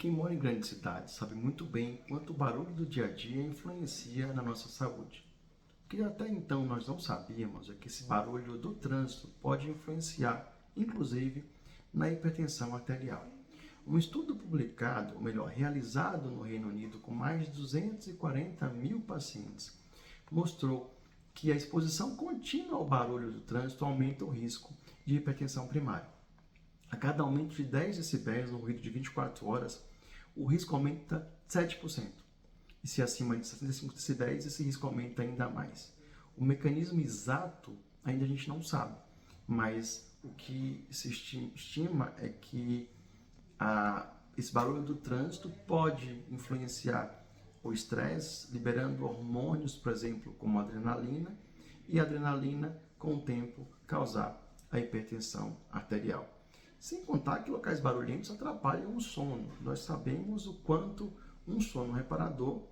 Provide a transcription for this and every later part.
Quem mora em grandes cidades sabe muito bem quanto o barulho do dia a dia influencia na nossa saúde. O que até então nós não sabíamos é que esse barulho do trânsito pode influenciar, inclusive, na hipertensão arterial. Um estudo publicado, ou melhor, realizado no Reino Unido com mais de 240 mil pacientes, mostrou que a exposição contínua ao barulho do trânsito aumenta o risco de hipertensão primária. A cada aumento de 10 decibéis no ruído de 24 horas, o risco aumenta 7%. E se acima de 65 decibéis, esse risco aumenta ainda mais. O mecanismo exato ainda a gente não sabe, mas o que se estima é que esse barulho do trânsito pode influenciar o estresse, liberando hormônios, por exemplo, como a adrenalina, e a adrenalina, com o tempo, causar a hipertensão arterial. Sem contar que locais barulhentos atrapalham o sono. Nós sabemos o quanto um sono reparador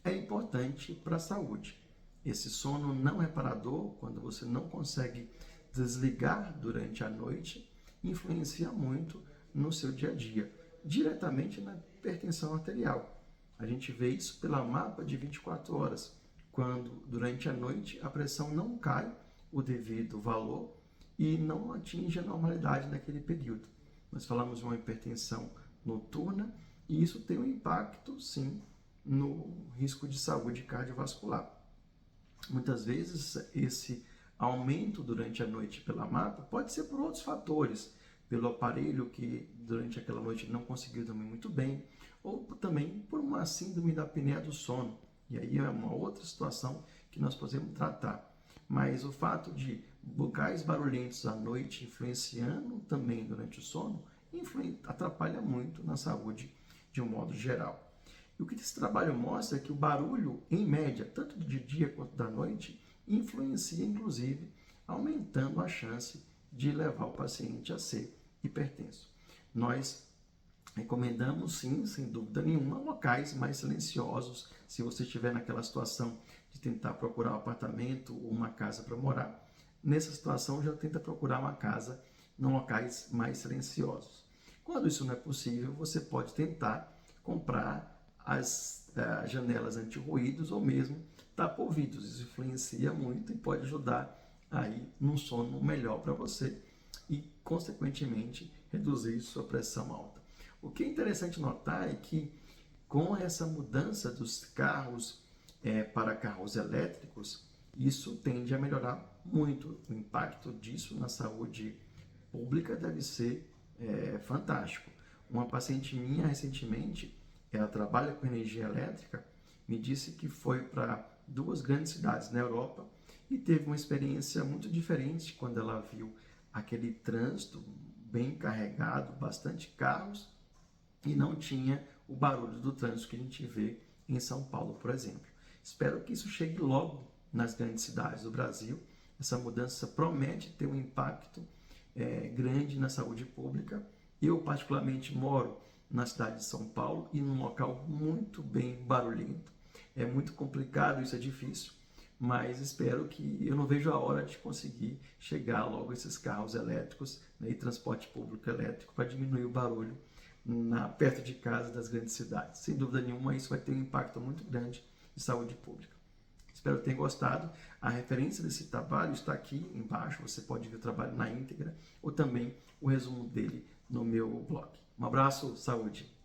é importante para a saúde. Esse sono não reparador, quando você não consegue desligar durante a noite, influencia muito no seu dia a dia, diretamente na hipertensão arterial. A gente vê isso pela mapa de 24 horas, quando durante a noite a pressão não cai o devido valor e não atinge a normalidade naquele período. Nós falamos de uma hipertensão noturna e isso tem um impacto, sim, no risco de saúde cardiovascular. Muitas vezes esse aumento durante a noite pela mapa pode ser por outros fatores, pelo aparelho que durante aquela noite não conseguiu dormir muito bem, ou também por uma síndrome da apneia do sono. E aí é uma outra situação que nós podemos tratar. Mas o fato de locais barulhentos à noite influenciando também durante o sono, atrapalha muito na saúde de um modo geral. E o que esse trabalho mostra é que o barulho, em média, tanto de dia quanto da noite, influencia inclusive aumentando a chance de levar o paciente a ser hipertenso. Nós recomendamos sim, sem dúvida nenhuma, locais mais silenciosos. Se você estiver naquela situação de tentar procurar um apartamento ou uma casa para morar, nessa situação já tenta procurar uma casa em locais mais silenciosos. Quando isso não é possível, você pode tentar comprar as janelas anti-ruídos ou mesmo tapa-ouvidos. Isso influencia muito e pode ajudar aí num sono melhor para você e, consequentemente, reduzir sua pressão alta. O que é interessante notar é que com essa mudança dos carros para carros elétricos, isso tende a melhorar muito. O impacto disso na saúde pública deve ser fantástico. Uma paciente minha, recentemente, ela trabalha com energia elétrica, me disse que foi para 2 grandes cidades na Europa e teve uma experiência muito diferente quando ela viu aquele trânsito bem carregado, bastante carros, e não tinha o barulho do trânsito que a gente vê em São Paulo, por exemplo. Espero que isso chegue logo nas grandes cidades do Brasil. Essa mudança promete ter um impacto grande na saúde pública. Eu, particularmente, moro na cidade de São Paulo e num local muito bem barulhento. É muito complicado, isso é difícil, mas espero que eu não vejo a hora de conseguir chegar logo a esses carros elétricos, né, e transporte público elétrico para diminuir o barulho perto de casa das grandes cidades. Sem dúvida nenhuma, isso vai ter um impacto muito grande de saúde pública. Espero que tenham gostado. A referência desse trabalho está aqui embaixo, você pode ver o trabalho na íntegra ou também o resumo dele no meu blog. Um abraço, saúde!